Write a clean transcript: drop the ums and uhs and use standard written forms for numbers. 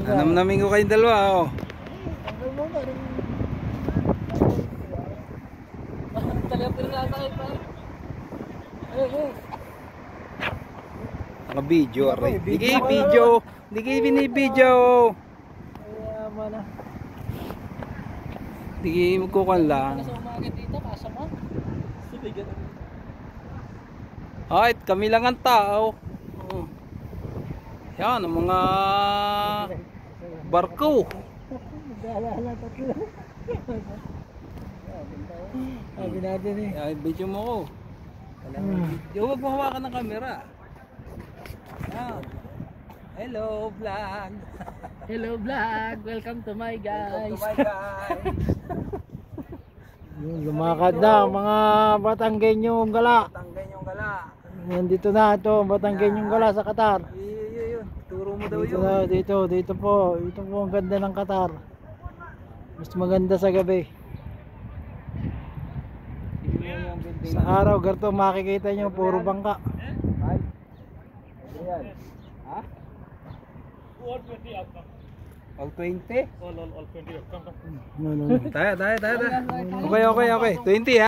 Namnamin ko kayong dalawa, oh. Naka-video, aray. Di kayo video. Di kayo binibidyo. Di kayo magkukan lang. Ay, kami lang ang tao. Yan, ang mga barko. Sabi natin eh. Ay, video mo ko. Huwag mo hawakan ng camera. Yan. Hello vlog. Hello vlog, welcome to my guys. Yung lumakad na mga Batanggenyong gala. Batanggenyong gala. Nandito na ito, Batanggenyong gala sa Qatar. Yun. Turo mo daw Dito yun. na, dito po. Ito po ang ganda ng Qatar. Mas maganda sa gabi. Sa araw, ganito makikita nyo, puro bangka. Ha? All 20? No. Tayo. Okay. 20 ha?